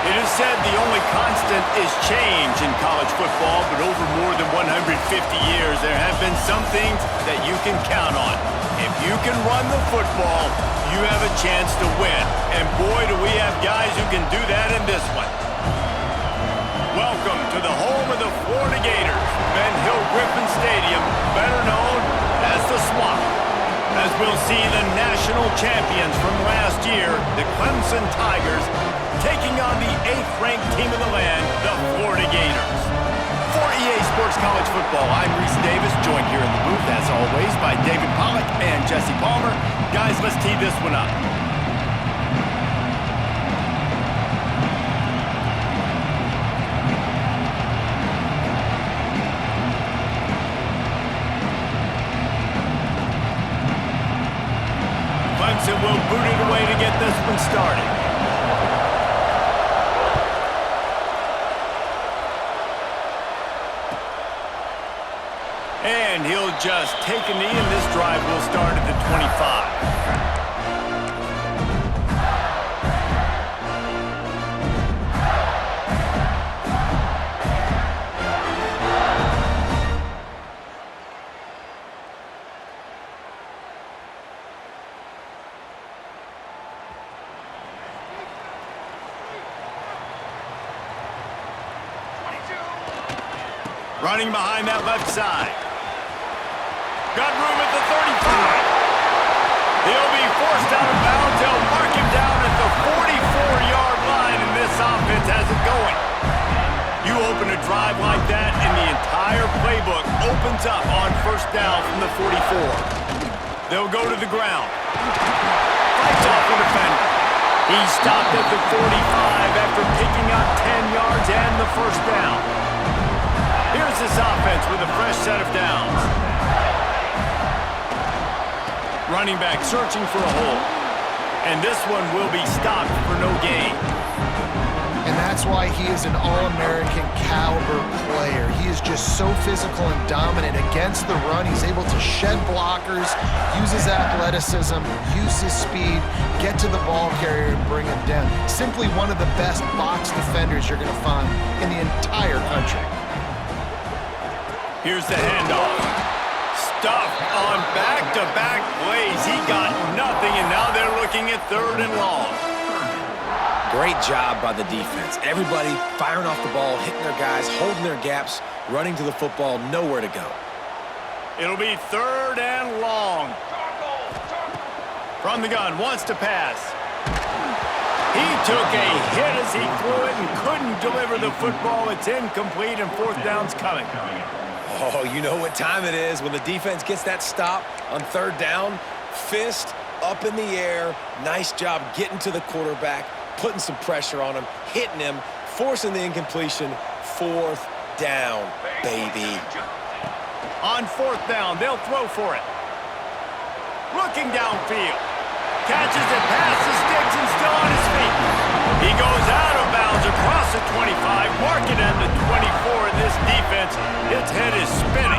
It is said the only constant is change in college football, but over more than 150 years, there have been some things that you can count on. If you can run the football, you have a chance to win. And boy, do we have guys who can do that in this one. Welcome to the home of the Florida Gators, Ben Hill Griffin Stadium, better known as the Swamp. As we'll see the national champions from last year, the Clemson Tigers, taking on the 8th-ranked team of the land, the Florida Gators. For EA Sports College Football, I'm Reese Davis, joined here in the booth, as always, by David Pollack and Jesse Palmer. Guys, let's tee this one up. Clemson will boot it away to get this one started. And he'll just take a knee, and this drive will start at the 25. Running behind that left side. Got room at the 35. He'll be forced out of bounds. They'll mark him down at the 44-yard line, and this offense has it going. You open a drive like that, and the entire playbook opens up on first down from the 44. They'll go to the ground. Fights off the defender. He stopped at the 45 after picking up 10 yards and the first down. Here's this offense with a fresh set of downs. Running back searching for a hole. And this one will be stopped for no gain. And that's why he is an All-American caliber player. He is just so physical and dominant against the run. He's able to shed blockers, use his athleticism, use his speed, get to the ball carrier and bring him down. Simply one of the best box defenders you're going to find in the entire country. Here's the handoff. Stuffed on back-to-back plays. He got nothing, and now they're looking at 3rd and long. Great job by the defense. Everybody firing off the ball, hitting their guys, holding their gaps, running to the football, nowhere to go. It'll be 3rd and long. From the gun, wants to pass. He took a hit as he threw it and couldn't deliver the football. It's incomplete, and 4th down's coming. Oh, you know what time it is when the defense gets that stop on 3rd down. Fist up in the air. Nice job getting to the quarterback, putting some pressure on him, hitting him, forcing the incompletion. 4th down, baby. On 4th down, they'll throw for it. Looking downfield. Catches it past the sticks and still on his feet. He goes out of bounds across the 25, marking at the 24, and this defense, its head is spinning.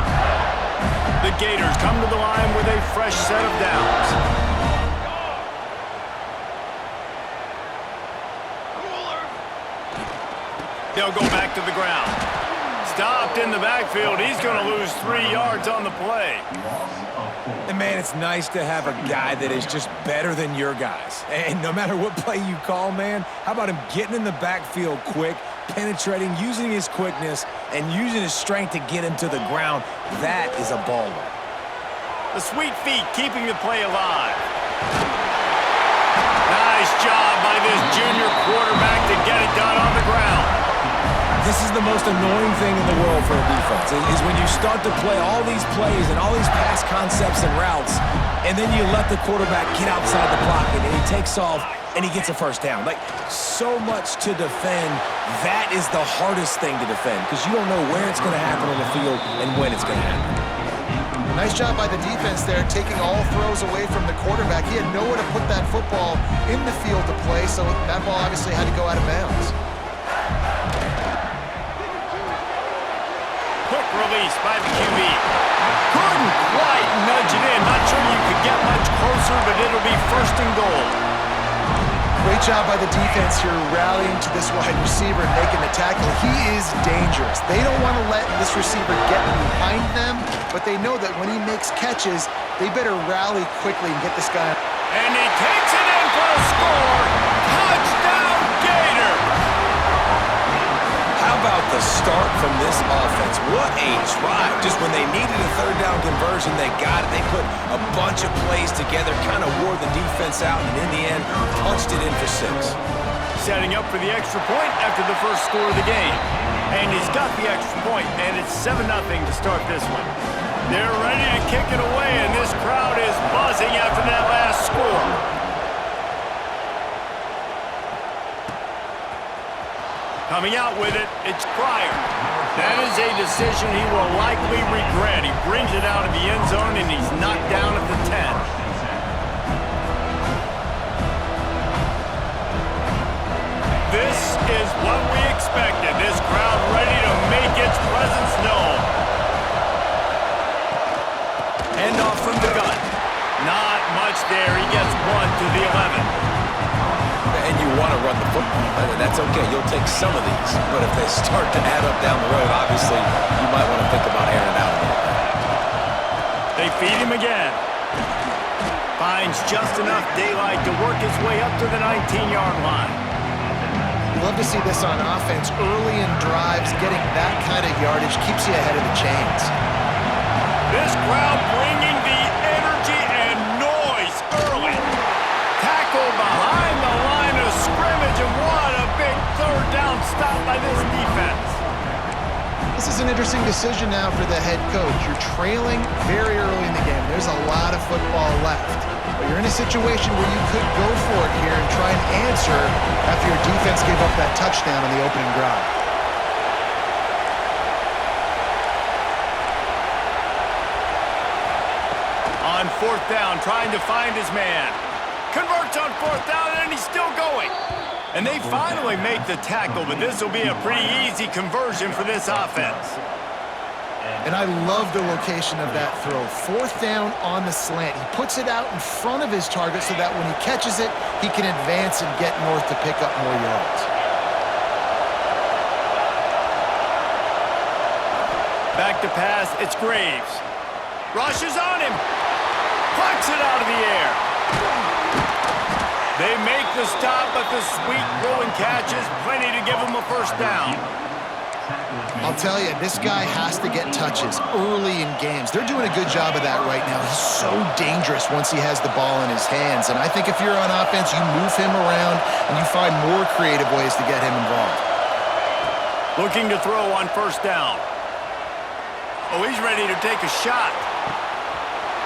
The Gators come to the line with a fresh set of downs. They'll go back to the ground. Stopped in the backfield. He's going to lose 3 yards on the play. And, man, it's nice to have a guy that is just better than your guys. And no matter what play you call, man, how about him getting in the backfield quick, penetrating, using his quickness, and using his strength to get him to the ground? That is a baller. The sweet feet keeping the play alive. Nice job by this junior quarterback to get it done on the ground. This is the most annoying thing in the world for a defense, is when you start to play all these plays and all these pass concepts and routes, and then you let the quarterback get outside the pocket, and he takes off, and he gets a first down. Like, so much to defend. That is the hardest thing to defend, because you don't know where it's going to happen on the field and when it's going to happen. Nice job by the defense there, taking all throws away from the quarterback. He had nowhere to put that football in the field to play, so that ball obviously had to go out of bounds. Quick release by the QB. Couldn't quite nudge it in. Not sure you could get much closer, but it'll be 1st and goal. Great job by the defense here, rallying to this wide receiver and making the tackle. He is dangerous. They don't want to let this receiver get behind them, but they know that when he makes catches, they better rally quickly and get this guy. And he takes it in for a score. Touchdown, Gators! How about the start from this offense? What a drive. Just when they needed a third down conversion, they got it. They put a bunch of plays together, kind of wore the defense out, and in the end, punched it in for 6. Setting up for the extra point after the first score of the game. And he's got the extra point, and it's 7-0 to start this one. They're ready to kick it away, and this crowd is buzzing after that last score. Coming out with it, it's Pryor. That is a decision he will likely regret. He brings it out of the end zone, and he's knocked down at the 10. This is what we expected. This crowd ready to make its presence known. Hand off from the gun. Not much there. He gets 1 to the 11. And you want to run the football. That's okay. You'll take some of these. But if they start to add up down the road, obviously, you might want to think about airing it out a little bit. They feed him again. Finds just enough daylight to work his way up to the 19-yard line. Love to see this on offense. Early in drives, getting that kind of yardage keeps you ahead of the chains. This crowd bringing the energy and noise early. Tackle behind the line of scrimmage, and what a big third down stop by this defense. This is an interesting decision now for the head coach. You're trailing very early in the game. There's a lot of football left. But you're in a situation where you could go for it here and try and answer after your defense gave up that touchdown on the opening drive. On 4th down, trying to find his man. Converts on 4th down, and he's still going. And they finally make the tackle, but this will be a pretty easy conversion for this offense. And I love the location of that throw. 4th down on the slant. He puts it out in front of his target so that when he catches it, he can advance and get north to pick up more yards. Back to pass, it's Graves. Rushes on him. Plucks it out of the air. They make the stop, but the sweet throwing catch is plenty to give him a first down. I'll tell you, this guy has to get touches early in games. They're doing a good job of that right now. He's so dangerous once he has the ball in his hands. And I think if you're on offense, you move him around and you find more creative ways to get him involved. Looking to throw on 1st down. Oh, he's ready to take a shot.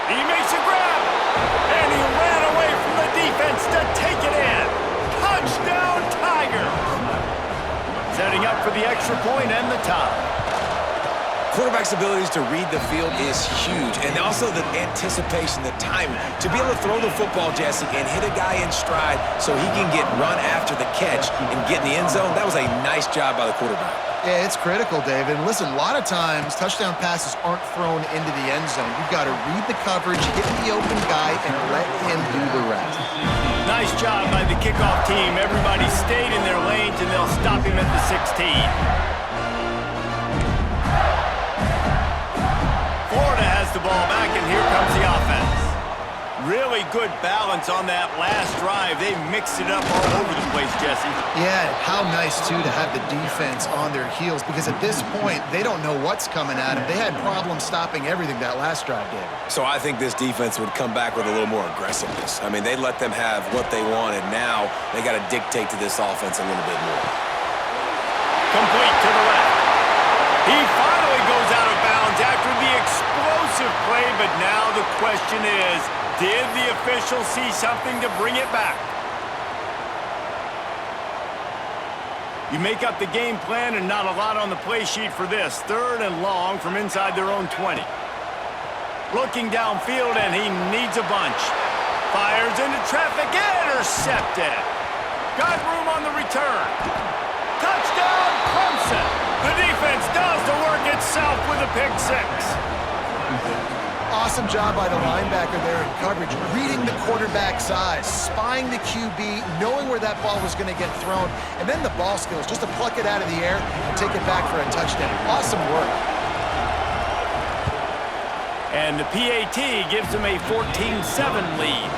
He makes a grab, and he ran away from the defense to take it in. Touchdown, Tigers! Setting up for the extra point and the tie. Quarterback's abilities to read the field is huge, and also the anticipation, the timing. To be able to throw the football, Jesse, and hit a guy in stride so he can get run after the catch and get in the end zone, that was a nice job by the quarterback. Yeah, it's critical, David. And listen, a lot of times, touchdown passes aren't thrown into the end zone. You've got to read the coverage, hit the open guy, and let him do the rest. Nice job by the kickoff team. Everybody stayed in their lanes, and they'll stop him at the 16. Florida has the ball back, and here comes the offense. Really good balance on that last drive. They mixed it up all over the place, Jesse. Yeah, how nice, too, to have the defense on their heels, because at this point, they don't know what's coming at them. They had problems stopping everything that last drive did. So I think this defense would come back with a little more aggressiveness. I mean, they let them have what they wanted. Now they got to dictate to this offense a little bit more. Complete to the left. He finally goes out of bounds after the explosive play, but now the question is, did the official see something to bring it back? You make up the game plan and not a lot on the play sheet for this. 3rd and long from inside their own 20. Looking downfield, and he needs a bunch. Fires into traffic, intercepted. Got room on the return. Touchdown, Clemson. The defense does the work itself with a pick 6. Awesome job by the linebacker there in coverage, reading the quarterback's eyes, spying the QB, knowing where that ball was going to get thrown, and then the ball skills, just to pluck it out of the air and take it back for a touchdown. Awesome work. And the PAT gives them a 14-7 lead.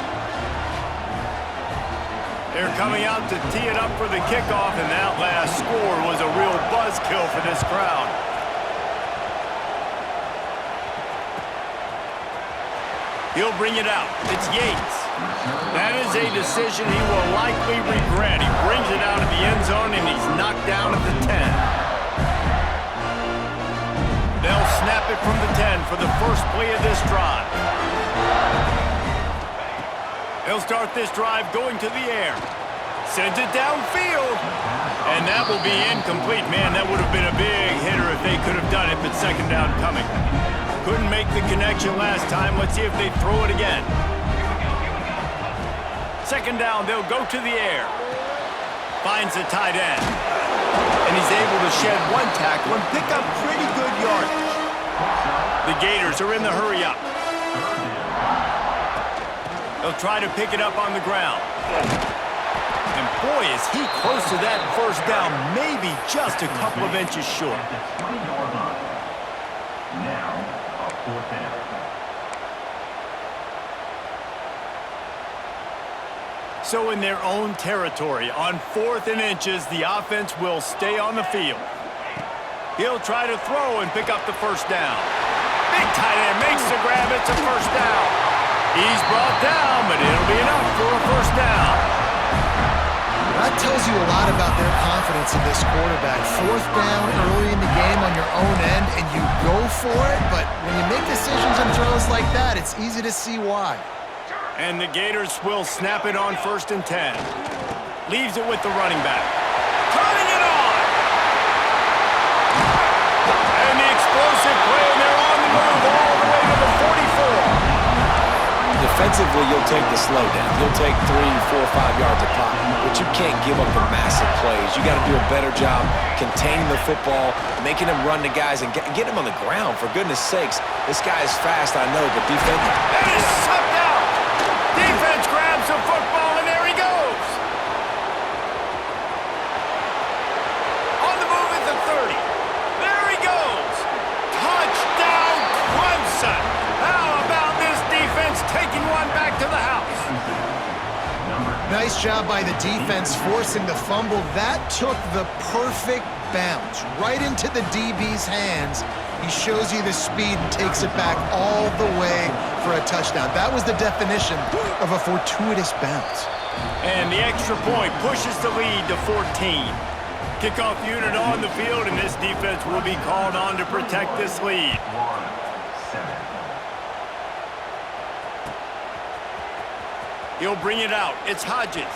They're coming out to tee it up for the kickoff, and that last score was a real buzzkill for this crowd. He'll bring it out. It's Yates. That is a decision he will likely regret. He brings it out of the end zone, and he's knocked down at the 10. They'll snap it from the 10 for the first play of this drive. They'll start this drive going to the air. Sends it downfield. And that will be incomplete. Man, that would have been a big hitter if they could have done it, but second down coming. Couldn't make the connection last time. Let's see if they throw it again. Second down, they'll go to the air. Finds the tight end. And he's able to shed one tackle and pick up pretty good yardage. The Gators are in the hurry up. They'll try to pick it up on the ground. And boy, is he close to that first down, maybe just a couple of inches short. So in their own territory, on 4th and inches, the offense will stay on the field. He'll try to throw and pick up the first down. Big tight end makes the grab. It's a first down. He's brought down, but it'll be enough for a first down. That tells you a lot about their confidence in this quarterback. 4th down early in the game on your own end, and you go for it, but when you make decisions and throws like that, it's easy to see why. And the Gators will snap it on 1st and 10. Leaves it with the running back. Turning it on! And the explosive play, and they're on the move all the way to the 44. Defensively, you'll take the slow down. You'll take 3, 4, 5 yards a pop, but you can't give up the massive plays. You got to do a better job containing the football, making them run to guys, and get them on the ground. For goodness sakes, this guy is fast, I know, but defense... That is sucked out! Defense grabs the football, and there he goes! On the move at the 30. There he goes! Touchdown, Clemson! How about this defense taking one back to the house? Nice job by the defense forcing the fumble. That took the perfect bounce right into the DB's hands. He shows you the speed and takes it back all the way for a touchdown. That was the definition of a fortuitous bounce. And the extra point pushes the lead to 14. Kickoff unit on the field, and this defense will be called on to protect this lead. He'll bring it out. It's Hodges.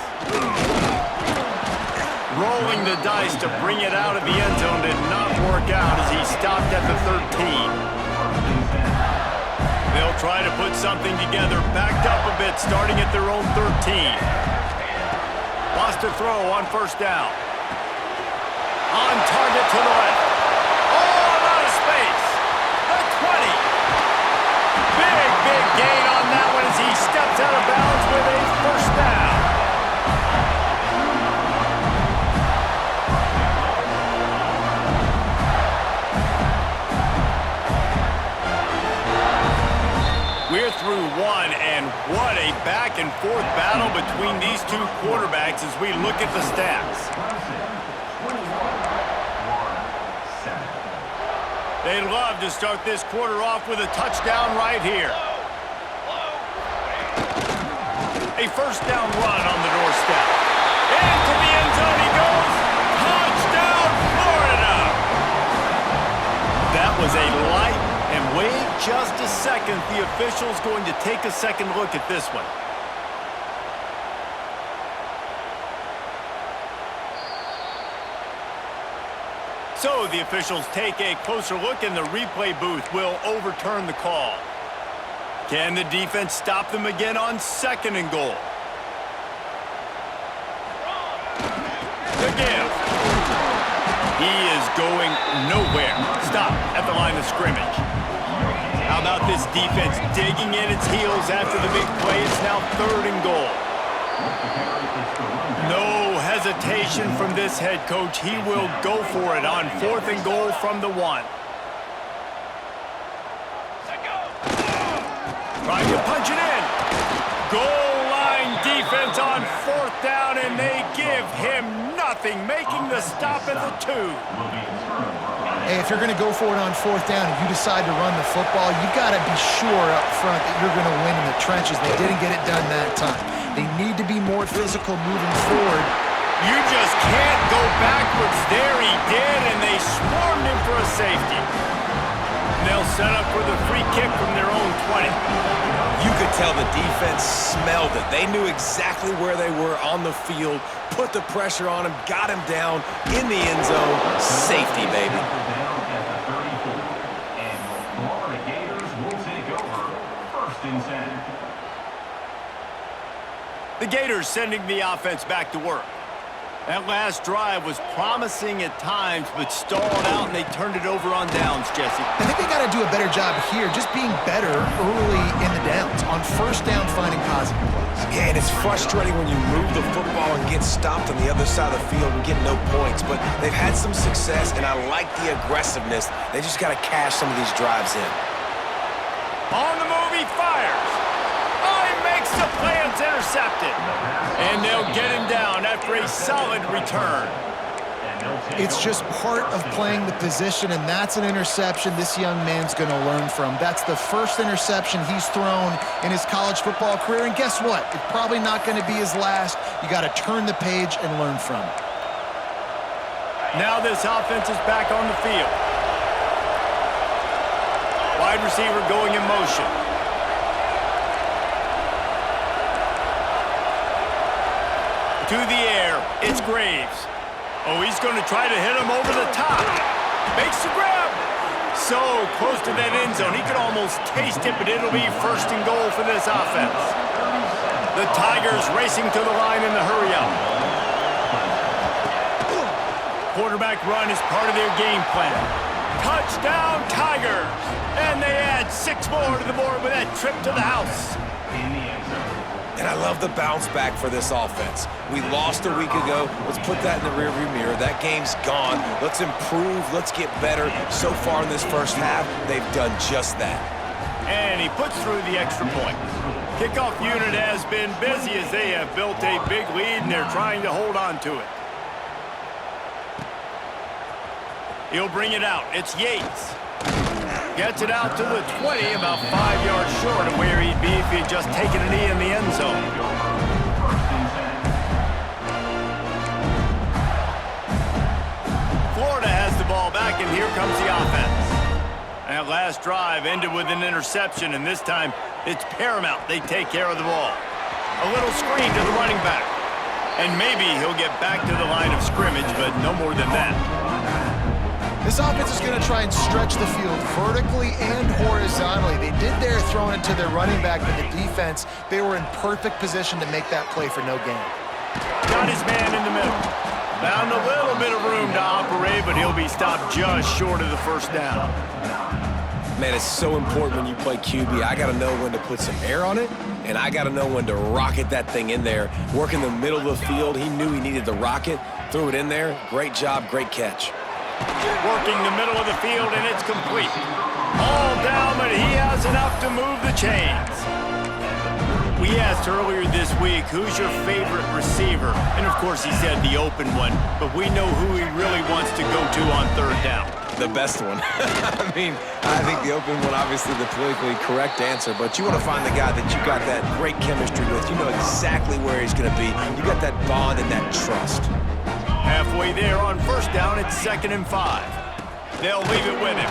Rolling the dice to bring it out of the end zone did not work out as he stopped at the 13. They'll try to put something together, backed up a bit, starting at their own 13. Lost a throw on 1st down. On target to the left. Oh, out of space. The 20. Big gain on that one as he steps out of bounds with a first down. We're through one, and what a back-and-forth battle between these two quarterbacks as we look at the stats. They'd love to start this quarter off with a touchdown right here. A first down run on the doorstep. Into the end zone he goes. Touchdown, Florida! That was a light, and wait just a second. The official's going to take a second look at this one. So the officials take a closer look, and the replay booth will overturn the call. Can the defense stop them again on 2nd and goal? The give. He is going nowhere. Stop at the line of scrimmage. How about this defense digging in its heels after the big play? It's now 3rd and goal. No hesitation from this head coach. He will go for it on 4th and goal from the 1. Trying to punch it in. Goal line defense on 4th down, and they give him nothing, making the stop at the 2. Hey, if you're going to go for it on 4th down and you decide to run the football, you got to be sure up front that you're going to win in the trenches. They didn't get it done that time. They need to be more physical moving forward. You just can't go backwards. There he did, and they swarmed him for a safety. And they'll set up for the free kick from their own 20. You could tell the defense smelled it. They knew exactly where they were on the field, put the pressure on him, got him down in the end zone. Safety, baby. The Gators sending the offense back to work. That last drive was promising at times, but stalled out, and they turned it over on downs, Jesse. I think they got to do a better job here, just being better early in the downs. On 1st down, finding positive plays. Yeah, and it's frustrating when you move the football and get stopped on the other side of the field and get no points. But they've had some success, and I like the aggressiveness. They just got to cash some of these drives in. On the move, he fires. Oh, he makes the play. It's intercepted. And they'll get him down after a solid return. It's just part of playing the position, and that's an interception this young man's going to learn from. That's the first interception he's thrown in his college football career, and guess what? It's probably not going to be his last. You got to turn the page and learn from it. Now this offense is back on the field. Wide receiver going in motion. To the air, it's Graves. Oh, he's going to try to hit him over the top. Makes the grab. So close to that end zone. He could almost taste it, but it'll be 1st and goal for this offense. The Tigers racing to the line in the hurry-up. Quarterback run is part of their game plan. Touchdown, Tigers! And they add 6 more to the board with that trip to the house. And I love the bounce back for this offense. We lost a week ago. Let's put that in the rearview mirror. That game's gone. Let's improve. Let's get better. So far in this first half, they've done just that. And he puts through the extra point. Kickoff unit has been busy as they have built a big lead, and they're trying to hold on to it. He'll bring it out. It's Yates. Gets it out to the 20, about 5 yards short of where he'd be if he'd just taken a knee in the end zone. Florida has the ball back, and here comes the offense. That last drive ended with an interception, and this time it's paramount they take care of the ball. A little screen to the running back. And maybe he'll get back to the line of scrimmage, but no more than that. This offense is going to try and stretch the field vertically and horizontally. They did their throwing it to their running back, but the defense, they were in perfect position to make that play for no gain. Got his man in the middle. Found a little bit of room to operate, but he'll be stopped just short of the 1st down. Man, it's so important when you play QB. I got to know when to put some air on it, and I got to know when to rocket that thing in there. Work in the middle of the field. He knew he needed the rocket. Threw it in there. Great job, great catch. Working the middle of the field, and it's complete. All down, but he has enough to move the chains. We asked earlier this week, who's your favorite receiver? And, of course, he said the open one, but we know who he really wants to go to on 3rd down. The best one. I mean, I think the open one, obviously the politically correct answer, but you want to find the guy that you got that great chemistry with. You know exactly where he's going to be. You got that bond and that trust. Halfway there on 1st down, it's 2nd and 5. They'll leave it with him.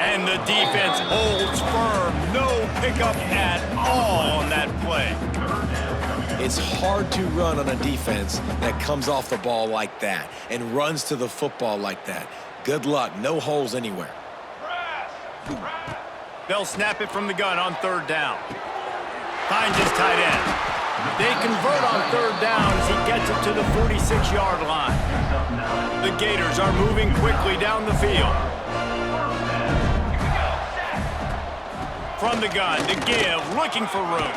And the defense holds firm. No pickup at all on that play. It's hard to run on a defense that comes off the ball like that and runs to the football like that. Good luck. No holes anywhere. They'll snap it from the gun on 3rd down. Finds his tight end. They convert on 3rd down as he gets it to the 46-yard line. The Gators are moving quickly down the field. from the gun to give, looking for room.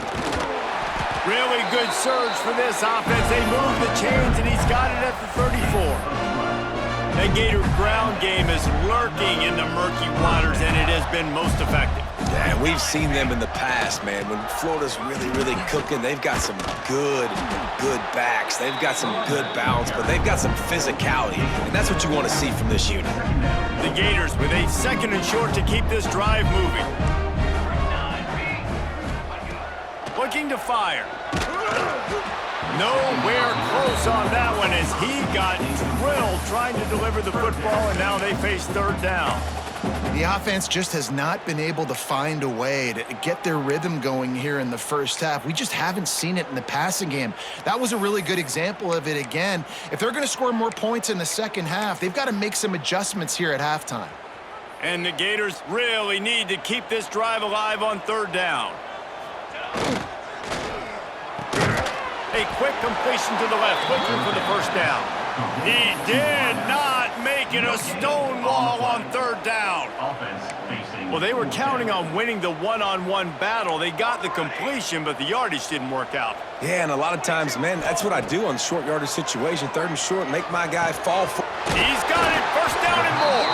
Really good surge for this offense. They move the chains, and he's got it at the 34. That Gator ground game is lurking in the murky waters, and it has been most effective. Yeah, we've seen them in the past, man. When Florida's really, really cooking, they've got some good backs. They've got some good balance, but they've got some physicality, and that's what you want to see from this unit. The Gators with a 2nd and short to keep this drive moving. Looking to fire. Nowhere close on that one as he got drilled trying to deliver the football, and now they face 3rd down. The offense just has not been able to find a way to get their rhythm going here in the first half. We just haven't seen it in the passing game. That was a really good example of it again. If they're going to score more points in the second half, they've got to make some adjustments here at halftime. And the Gators really need to keep this drive alive on 3rd down. A quick completion to the left, looking for the first down. He did not make it a stonewall on 3rd down. Well, they were counting on winning the one-on-one battle. They got the completion, but the yardage didn't work out. Yeah, and a lot of times, man, that's what I do on short yardage situation. 3rd and short, make my guy fall for. He's got it, 1st down and more.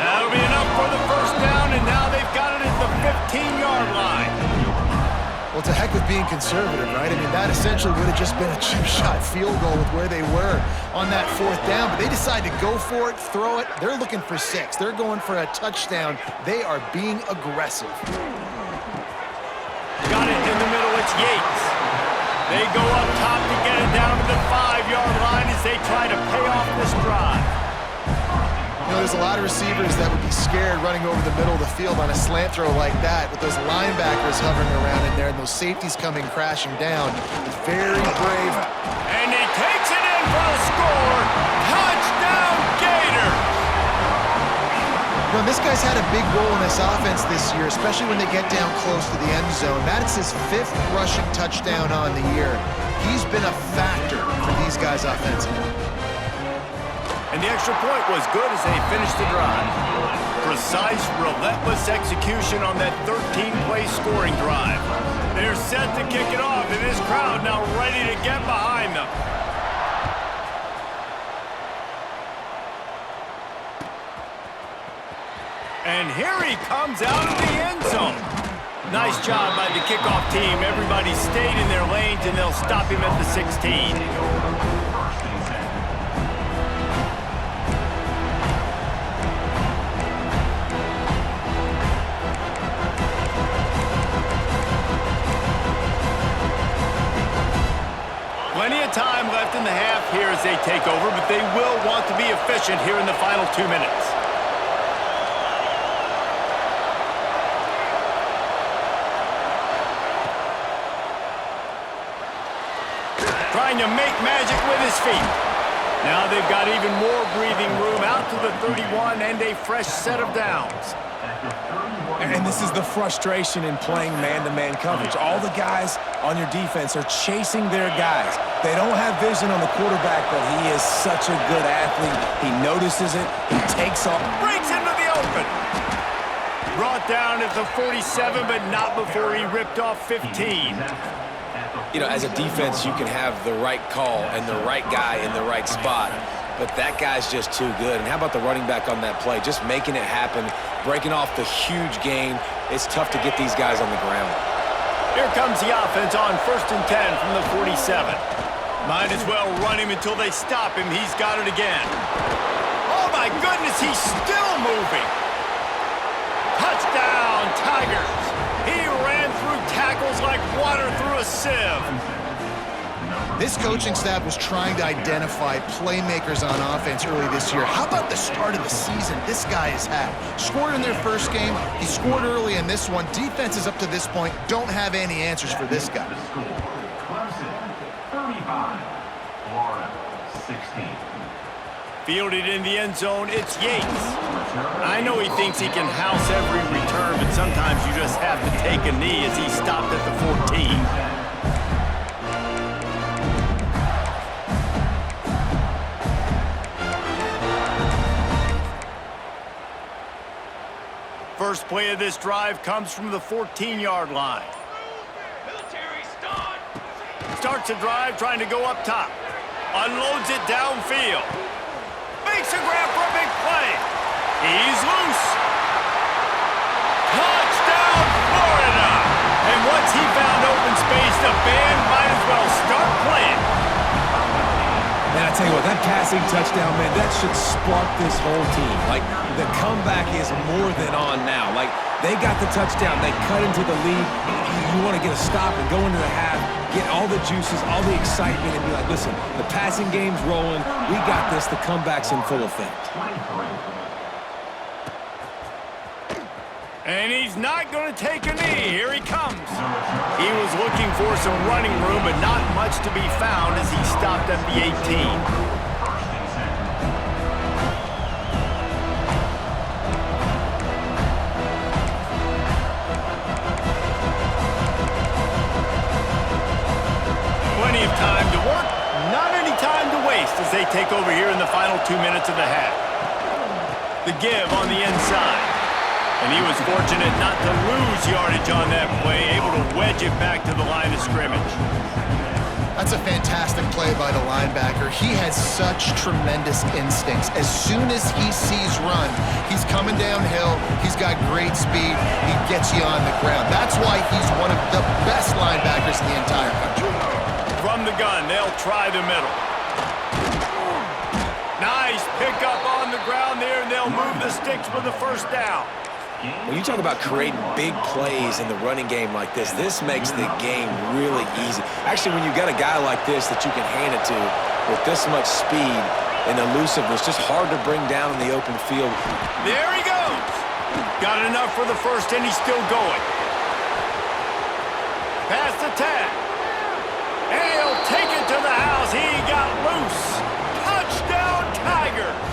That'll be enough for the 1st down, and now they've got it at the 15-yard line. Well, to heck with being conservative, right? I mean, that essentially would have just been a chip shot field goal with where they were on that 4th down, but they decided to go for it, throw it. They're looking for 6. They're going for a touchdown. They are being aggressive. Got it in the middle. It's Yates. They go up top to get it down to the 5-yard line as they try to pay off this drive. You know, there's a lot of receivers that would be scared running over the middle of the field on a slant throw like that with those linebackers hovering around in there and those safeties coming crashing down. It's very brave. And he takes it in for the score. Touchdown, Gators! You know, this guy's had a big role in this offense this year, especially when they get down close to the end zone. That's his 5th rushing touchdown on the year. He's been a factor for these guys offensively. And the extra point was good as they finished the drive. Precise, relentless execution on that 13-play scoring drive. They're set to kick it off, and this crowd now ready to get behind them. And here he comes out of the end zone. Nice job by the kickoff team. Everybody stayed in their lanes, and they'll stop him at the 16. Plenty of time left in the half here as they take over, but they will want to be efficient here in the final 2 minutes. Trying to make magic with his feet. Now they've got even more breathing room out to the 31 and a fresh set of downs. And this is the frustration in playing man-to-man coverage. All the guys on your defense are chasing their guys. They don't have vision on the quarterback, but he is such a good athlete. He notices it. He takes off. Breaks into the open. Brought down at the 47, but not before he ripped off 15. You know, as a defense, you can have the right call and the right guy in the right spot, but that guy's just too good. And how about the running back on that play? Just making it happen, breaking off the huge gain. It's tough to get these guys on the ground. Here comes the offense on 1st and 10 from the 47. Might as well run him until they stop him. He's got it again. Oh, my goodness, he's still moving. Touchdown, Tigers. He ran through tackles like water through a sieve. This coaching staff was trying to identify playmakers on offense early this year. How about the start of the season this guy has had? Scored in their first game. He scored early in this one. Defenses up to this point don't have any answers for this guy. Clemson, 35, Florida, 16. Fielded in the end zone, it's Yates. I know he thinks he can house every return, but sometimes you just have to take a knee as he stopped at the 14. First play of this drive comes from the 14-yard line. Starts a drive trying to go up top. Unloads it downfield. Makes a grab for a big play. He's loose. Touchdown, Florida! And once he found open space, the band might as well start playing. And I tell you what, that passing touchdown, man, that should spark this whole team. Like, the comeback is more than on now. Like, they got the touchdown. They cut into the lead. You want to get a stop and go into the half, get all the juices, all the excitement, and be like, listen, the passing game's rolling. We got this. The comeback's in full effect. And he's not going to take a knee. Here he comes. He was looking for some running room, but not much to be found as he stopped at the 18. Plenty of time to work, not any time to waste as they take over here in the final 2 minutes of the half. The give on the inside. And he was fortunate not to lose yardage on that play, able to wedge it back to the line of scrimmage. That's a fantastic play by the linebacker. He has such tremendous instincts. As soon as he sees run, he's coming downhill. He's got great speed. He gets you on the ground. That's why he's one of the best linebackers in the entire country. From the gun, they'll try the middle. Nice pickup on the ground there, and they'll move the sticks for the first down. When you talk about creating big plays in the running game like this makes the game really easy. Actually, when you got a guy like this that you can hand it to with this much speed and elusiveness, just hard to bring down in the open field. There he goes. Got enough for the first, and he's still going. Pass the tag. And he'll take it to the house. He got loose. Touchdown, Tigers.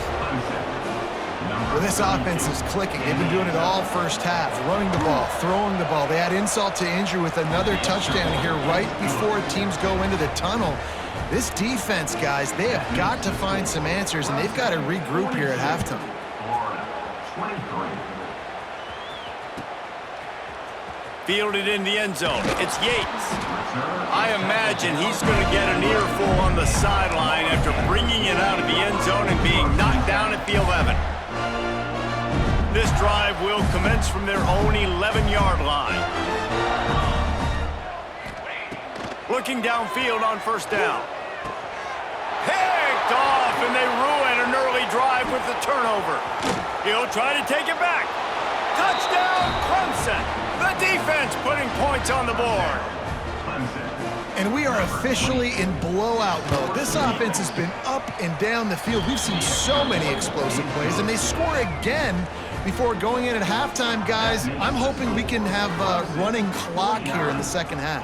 Well, this offense is clicking. They've been doing it all first half, running the ball, throwing the ball. They add insult to injury with another touchdown here right before teams go into the tunnel. This defense, guys, they have got to find some answers, and they've got to regroup here at halftime. Fielded in the end zone. It's Yates. I imagine he's going to get an earful on the sideline after bringing it out of the end zone and being knocked down at the 11. This drive will commence from their own 11-yard line. Looking downfield on first down. Picked off, and they ruin an early drive with the turnover. He'll try to take it back. Touchdown, Clemson. The defense putting points on the board. And we are officially in blowout mode. This offense has been up and down the field. We've seen so many explosive plays, and they score again before going in at halftime, guys. I'm hoping we can have a running clock here in the second half.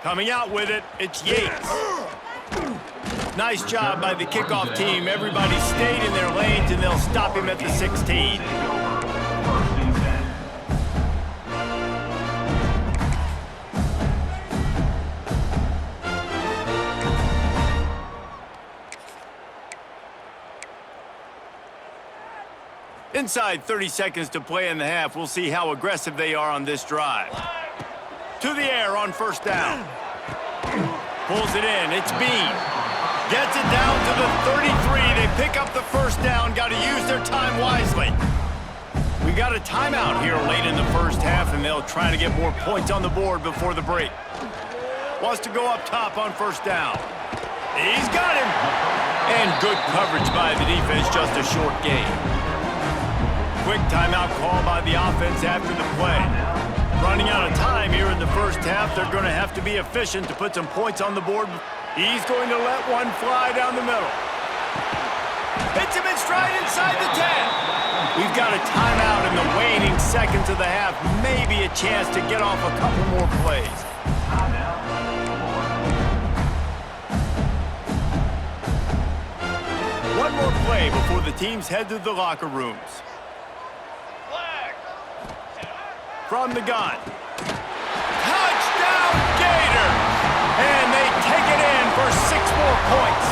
Coming out with it, it's Yates. Nice job by the kickoff team. Everybody stayed in their lanes, and they'll stop him at the 16. Inside 30 seconds to play in the half. We'll see how aggressive they are on this drive. To the air on first down. Pulls it in. It's Bean. Gets it down to the 33. They pick up the first down. Got to use their time wisely. We got a timeout here late in the first half, and they'll try to get more points on the board before the break. Wants to go up top on first down. He's got him. And good coverage by the defense. Just a short gain. Quick timeout call by the offense after the play. Running out of time here in the first half. They're going to have to be efficient to put some points on the board. He's going to let one fly down the middle. Hits him in stride inside the 10. We've got a timeout in the waning seconds of the half. Maybe a chance to get off a couple more plays. One more play before the teams head to the locker rooms. From the gun. Touchdown, Gators! And they take it in for 6 more points.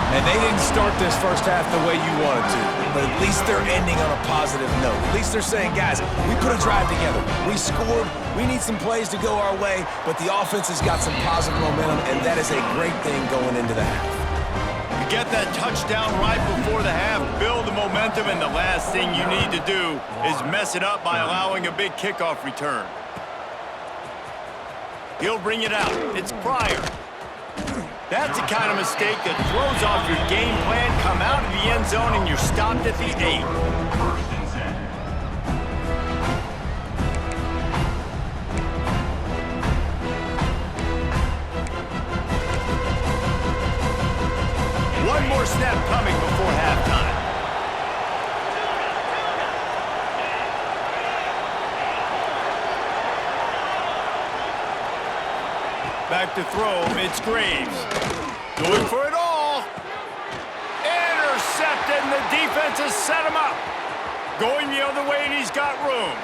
And they didn't start this first half the way you wanted to, but at least they're ending on a positive note. At least they're saying, guys, we put a drive together. We scored. We need some plays to go our way, but the offense has got some positive momentum, and that is a great thing going into the half. You get that touchdown right before the half, build the momentum, and the last thing you need to do is mess it up by allowing a big kickoff return. He'll bring it out. It's Pryor. That's the kind of mistake that throws off your game plan. Come out of the end zone and you're stopped at the 8. First and 10. One more snap coming before halftime. Back to throw, it's Graves. Going for it all. Intercepted, and the defense has set him up. Going the other way, and he's got room.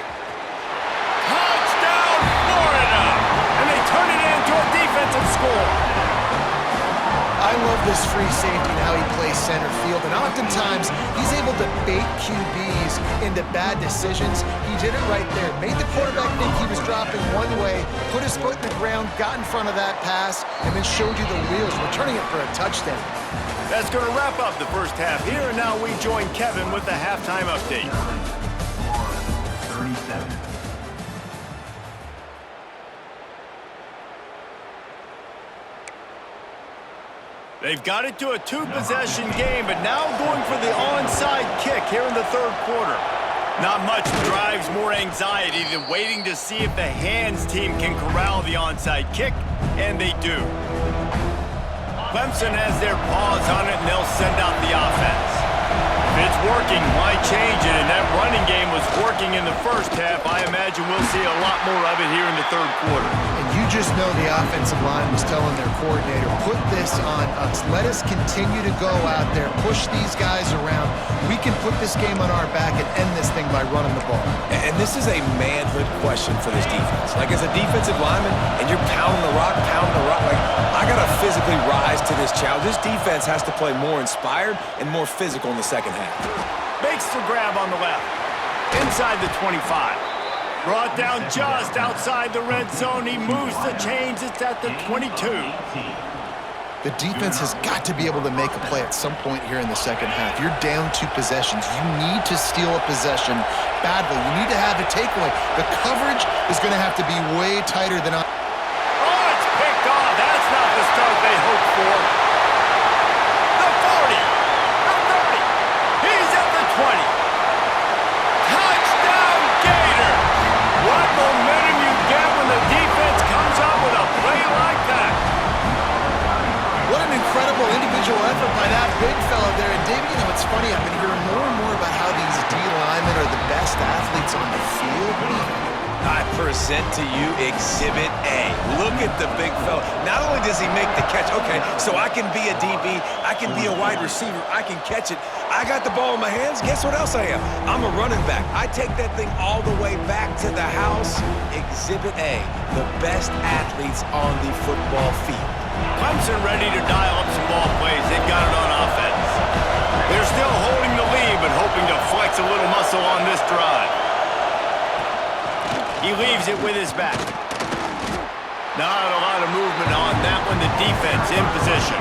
Touchdown, Florida! And they turn it into a defensive score. I love this free safety and how he plays center field, and oftentimes he's able to bait QBs into bad decisions. He did it right there. Made the quarterback think he was dropping one way, put his foot in the ground, got in front of that pass, and then showed you the wheels, returning it for a touchdown. That's going to wrap up the first half here, and now we join Kevin with the halftime update. 37. They've got it to a two-possession game, but now going for the onside kick here in the third quarter. Not much drives more anxiety than waiting to see if the hands team can corral the onside kick, and they do. Clemson has their paws on it, and they'll send out the offense. If it's working, why change it? And that running game was working in the first half. I imagine we'll see a lot more of it here in the third quarter. And you just know the offensive line was telling their coordinator, put this on us. Let us continue to go out there, push these guys around. We can put this game on our back and end this thing by running the ball. And this is a manhood question for this defense. Like, as a defensive lineman, and you're pounding the rock, like, I got to physically rise to this challenge. This defense has to play more inspired and more physical in the second half. Makes the grab on the left. Inside the 25. Brought down just outside the red zone. He moves the chains. It's at the 22. The defense has got to be able to make a play at some point here in the second half. You're down 2 possessions. You need to steal a possession badly. You need to have a takeaway. The coverage is going to have to be way tighter than I. Oh, it's picked off. That's not the start they hoped for. The 40. The 30. He's at the 20. Touchdown, Gator. What momentum you get when the defense comes up with a play like that. What an incredible individual effort by that big fella there. And David, you know, it's funny, I've been hearing more and more about how these D linemen are the best athletes on the field. What do you think? I present to you Exhibit A. Look at the big fella. Not only does he make the catch, okay, so I can be a DB, I can be a wide receiver, I can catch it. I got the ball in my hands. Guess what else I am? I'm a running back. I take that thing all the way back to the house. Exhibit A, the best athletes on the football field. Clemson ready to dial up some ball plays. They've got it on offense. They're still holding the lead, but hoping to flex a little muscle on this drive. He leaves it with his back. Not a lot of movement on that one. The defense in position.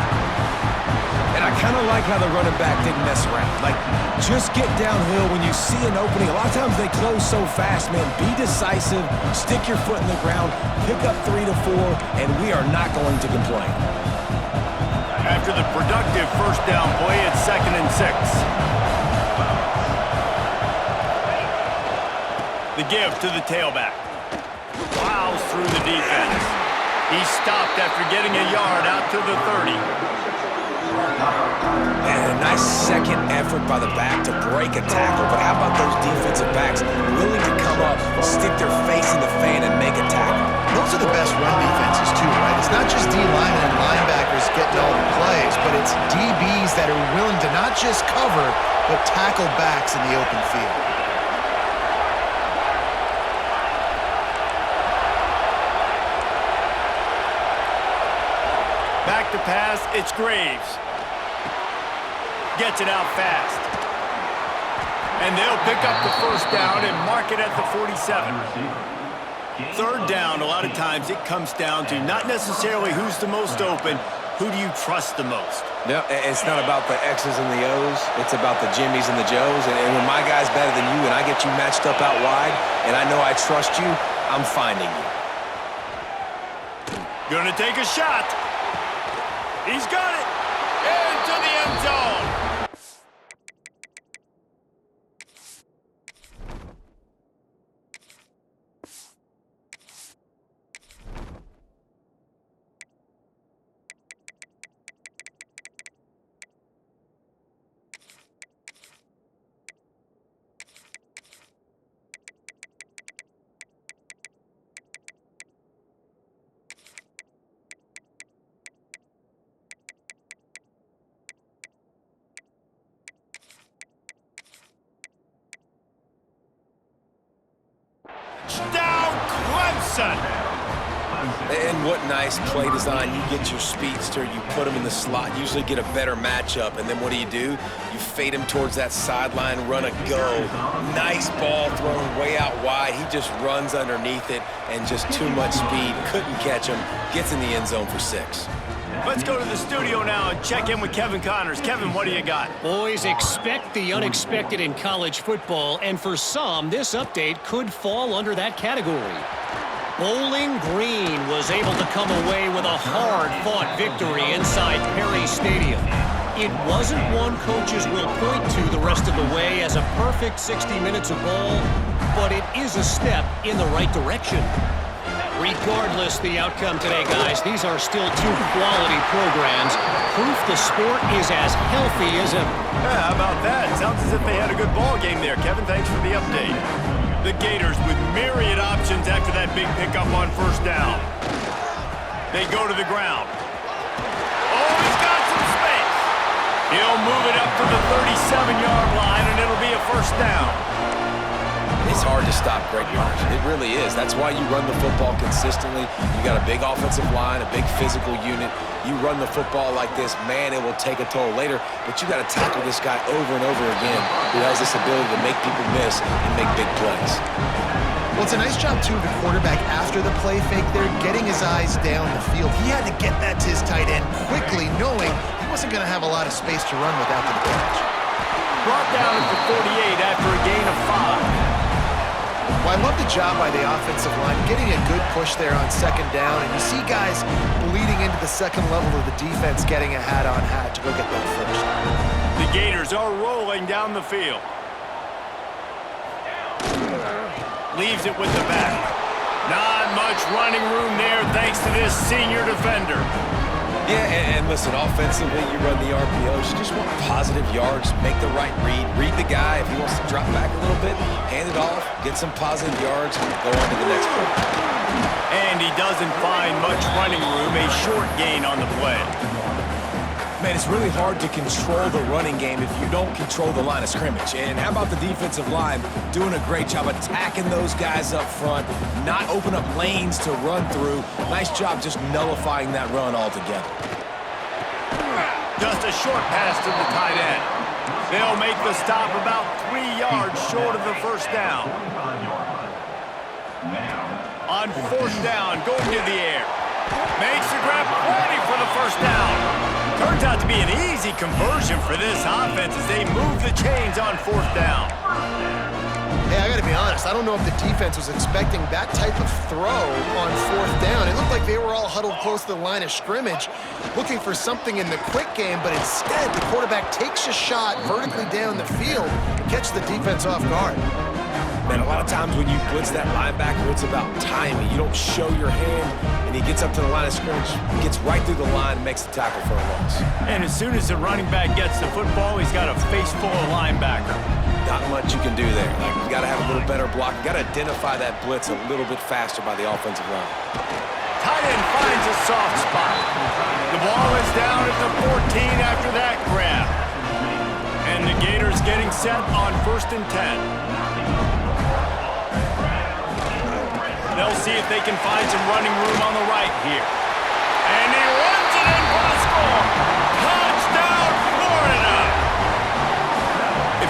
And I kind of like how the running back didn't mess around. Like, just get downhill when you see an opening. A lot of times they close so fast, man. Be decisive, stick your foot in the ground, pick up 3 to 4, and we are not going to complain. After the productive first down play, it's 2nd and 6. The give to the tailback. Plows through the defense. He stopped after getting a yard out to the 30. And a nice second effort by the back to break a tackle. But how about those defensive backs willing to come up, stick their face in the fan, and make a tackle? Those are the best run defenses too, right? It's not just D linemen and linebackers getting all the plays, but it's DBs that are willing to not just cover, but tackle backs in the open field. Back to pass, it's Graves. Gets it out fast. And they'll pick up the first down and mark it at the 47. Third down, a lot of times it comes down to not necessarily who's the most open, who do you trust the most? No, it's not about the X's and the O's. It's about the Jimmies and the Joes. And when my guy's better than you and I get you matched up out wide and I know I trust you, I'm finding you. Gonna take a shot. He's got it. Into the end zone. Down Clemson. And what nice play design. You get your speedster, you put him in the slot, usually get a better matchup, and then what do? You fade him towards that sideline, run a go. Nice ball thrown way out wide. He just runs underneath it and just too much speed. Couldn't catch him. Gets in the end zone for 6. Let's go to the studio now and check in with Kevin Connors. Kevin, what do you got? Boys, expect the unexpected in college football, and for some, this update could fall under that category. Bowling Green was able to come away with a hard-fought victory inside Perry Stadium. It wasn't one coaches will point to the rest of the way as a perfect 60 minutes of ball, but it is a step in the right direction. Regardless the outcome today, guys, these are still two quality programs. Proof the sport is as healthy as ever. Yeah, how about that? Sounds as if they had a good ball game there. Kevin, thanks for the update. The Gators with myriad options after that big pickup on first down. They go to the ground. Oh, he's got some space. He'll move it up to the 37-yard line, and it'll be a first down. It's hard to stop great runners. It really is. That's why you run the football consistently. You got a big offensive line, a big physical unit. You run the football like this, man, it will take a toll later, but you got to tackle this guy over and over again who has this ability to make people miss and make big plays. Well, it's a nice job, too, of the quarterback after the play fake there, getting his eyes down the field. He had to get that to his tight end quickly, knowing he wasn't going to have a lot of space to run with after the catch. Brought down at the 48 after a gain of 5. Well, I love the job by the offensive line, getting a good push there on second down, and you see guys bleeding into the second level of the defense getting a hat-on-hat to go get that first. The Gators are rolling down the field. Leaves it with the back. Not much running room there thanks to this senior defender. Yeah, and listen, offensively, you run the RPOs. You just want positive yards, make the right read the guy. If he wants to drop back a little bit, hand it off, get some positive yards, go on to the next play. And he doesn't find much running room, a short gain on the play. Man, it's really hard to control the running game if you don't control the line of scrimmage. And how about the defensive line doing a great job attacking those guys up front, not open up lanes to run through. Nice job just nullifying that run altogether. Just a short pass to the tight end. They'll make the stop about 3 yards short of the first down. On fourth down, going to the air. Makes the grab, ready for the first down. Turns out to be an easy conversion for this offense as they move the chains on fourth down. Hey, I got to be honest. I don't know if the defense was expecting that type of throw on fourth down. It looked like they were all huddled close to the line of scrimmage, looking for something in the quick game, but instead the quarterback takes a shot vertically down the field and catches the defense off guard. Man, a lot of times when you blitz that linebacker, it's about timing. You don't show your hand, and he gets up to the line of scrimmage, gets right through the line, and makes the tackle for a loss. And as soon as the running back gets the football, he's got a face full of linebacker. Not much you can do there. Like, you got to have a little better block. You got to identify that blitz a little bit faster by the offensive line. Tight end finds a soft spot. The ball is down at the 14 after that grab. And the Gators getting set on 1st and 10. They'll see if they can find some running room on the right here. And he runs it in for the score. Touchdown, Florida!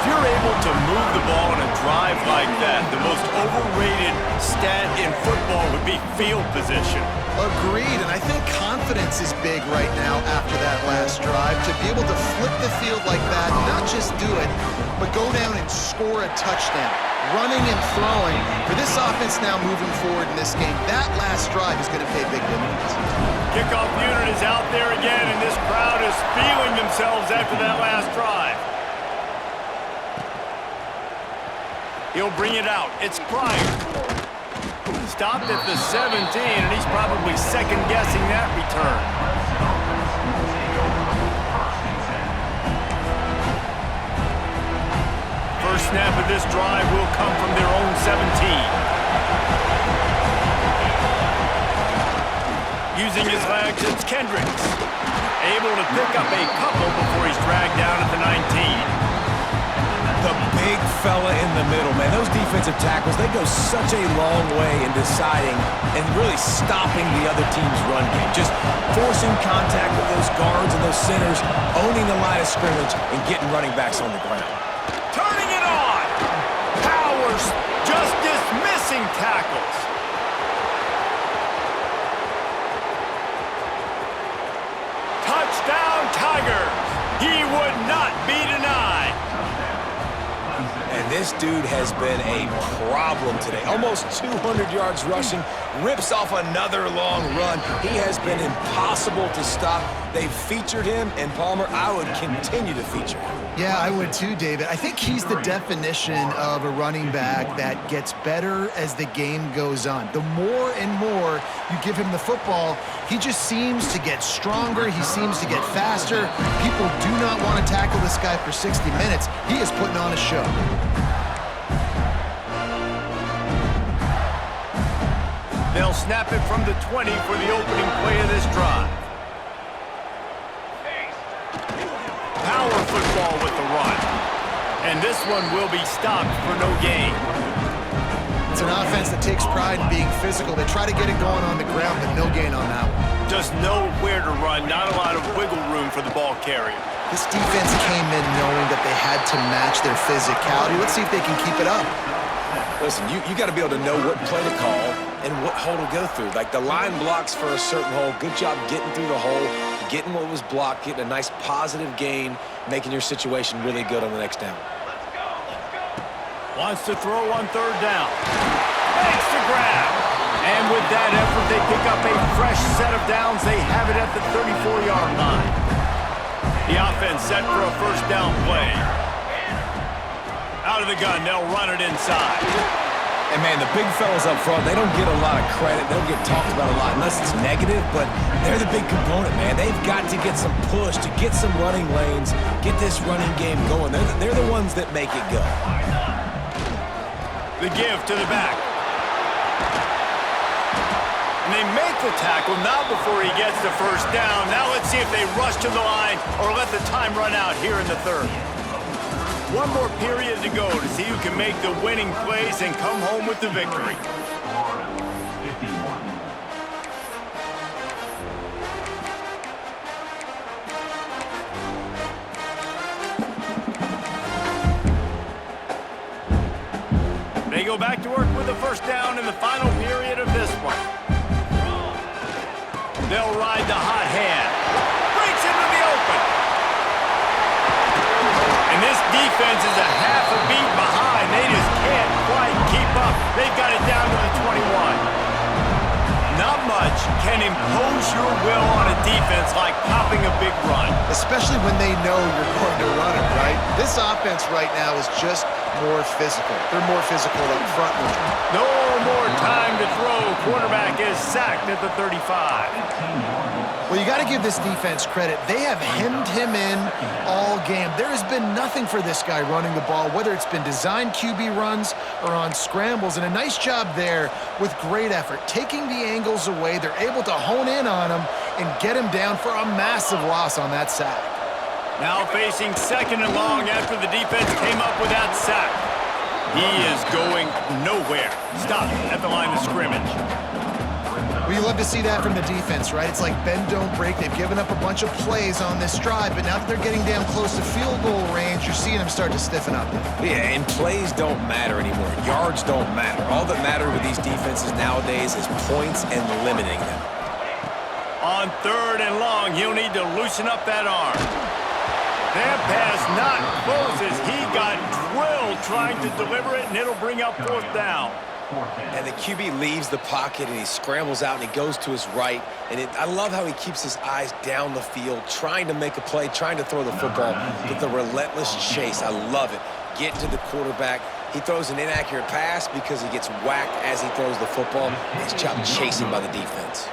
you're able to move the ball in a drive like that, the most overrated stat in football would be field position. Agreed, and I think confidence is big right now after that last drive. To be able to flip the field like that, not just do it, but go down and score a touchdown. Running and throwing. For this offense now moving forward in this game, that last drive is going to pay big dividends. Kickoff unit is out there again, and this crowd is feeling themselves after that last drive. He'll bring it out. It's Pryor. Stopped at the 17, and he's probably second-guessing that return. First snap of this drive will come from their own 17. Using his legs, it's Kendricks. Able to pick up a couple before he's dragged down at the 19. The big fella in the middle, man. Those defensive tackles, they go such a long way in deciding and really stopping the other team's run game. Just forcing contact with those guards and those centers, owning the line of scrimmage, and getting running backs on the ground. Turning it on! Powers just dismissing tackles. Touchdown, Tigers! He would not be denied. And this dude has been a problem today. Almost 200 yards rushing, rips off another long run. He has been impossible to stop. They've featured him, and Palmer, I would continue to feature him. Yeah, I would too, David. I think he's the definition of a running back that gets better as the game goes on. The more and more you give him the football, he just seems to get stronger. He seems to get faster. People do not want to tackle this guy for 60 minutes. He is putting on a show. They'll snap it from the 20 for the opening play of this drive. Power football with the run. And this one will be stopped for no gain. It's an offense that takes pride in being physical. They try to get it going on the ground, but no gain on that one. Just know where to run, not a lot of wiggle room for the ball carrier. This defense came in knowing that they had to match their physicality. Let's see if they can keep it up. Listen, you got to be able to know what play to call and what hole to go through. Like the line blocks for a certain hole. Good job getting through the hole, getting what was blocked, getting a nice positive gain, making your situation really good on the next down. Wants to throw on third down. Makes the grab. And with that effort, they pick up a fresh set of downs. They have it at the 34-yard line. The offense set for a first down play. Out of the gun, they'll run it inside. And, man, the big fellas up front, they don't get a lot of credit. They don't get talked about a lot unless it's negative, but they're the big component, man. They've got to get some push, to get some running lanes, get this running game going. They're the ones that make it go. The give to the back. And they make the tackle now before he gets the first down. Now let's see if they rush to the line or let the time run out here in the third. One more period to go to see who can make the winning plays and come home with the victory. They go back to work with the first down in the final period of this one. They'll ride the hot hand. Breaks into the open. And this defense is a half a beat behind. They just can't quite keep up. They've got it down to the 21. Not much can impose your will on a defense like popping a big run. Especially when they know you're going to run it, right? This offense right now is just more physical. They're more physical up front. No more time to throw. Quarterback is sacked at the 35. Well, you got to give this defense credit. They have hemmed him in all game. There has been nothing for this guy running the ball, whether it's been designed QB runs or on scrambles, and a nice job there with great effort. Taking the angles away, they're able to hone in on him and get him down for a massive loss on that sack. Now facing second and long after the defense came up with that sack. He is going nowhere. Stop at the line of scrimmage. We Well, you love to see that from the defense, right? It's like bend, don't break. They've given up a bunch of plays on this drive, but now that they're getting down close to field goal range, you're seeing them start to stiffen up. Yeah, and plays don't matter anymore. Yards don't matter. All that matter with these defenses nowadays is points and limiting them. On 3rd and long, he'll need to loosen up that arm. That pass not close as he got drilled trying to deliver it, and it'll bring up 4th down. And the QB leaves the pocket, and he scrambles out, and he goes to his right. And I love how he keeps his eyes down the field, trying to make a play, trying to throw the football, but the relentless chase. I love it. Get to the quarterback. He throws an inaccurate pass because he gets whacked as he throws the football. Nice job chasing by the defense.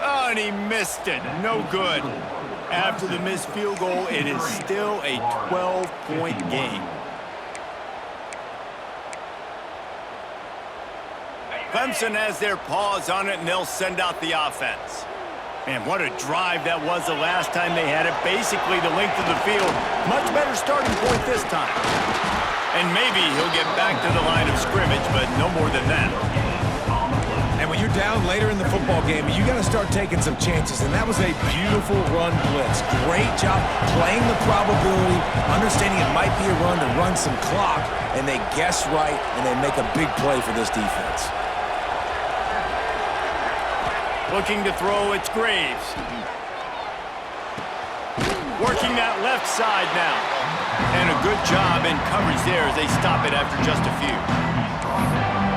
Oh, and he missed it. No good. After the missed field goal, it is still a 12-point game. Clemson has their paws on it, and they'll send out the offense. Man, what a drive that was the last time they had it. Basically the length of the field. Much better starting point this time. And maybe he'll get back to the line of scrimmage, but no more than that. And when you're down later in the football game, you got to start taking some chances, and that was a beautiful run blitz. Great job playing the probability, understanding it might be a run to run some clock, and they guess right, and they make a big play for this defense. Looking to throw, it's Graves. Working that left side now. And a good job in coverage there as they stop it after just a few.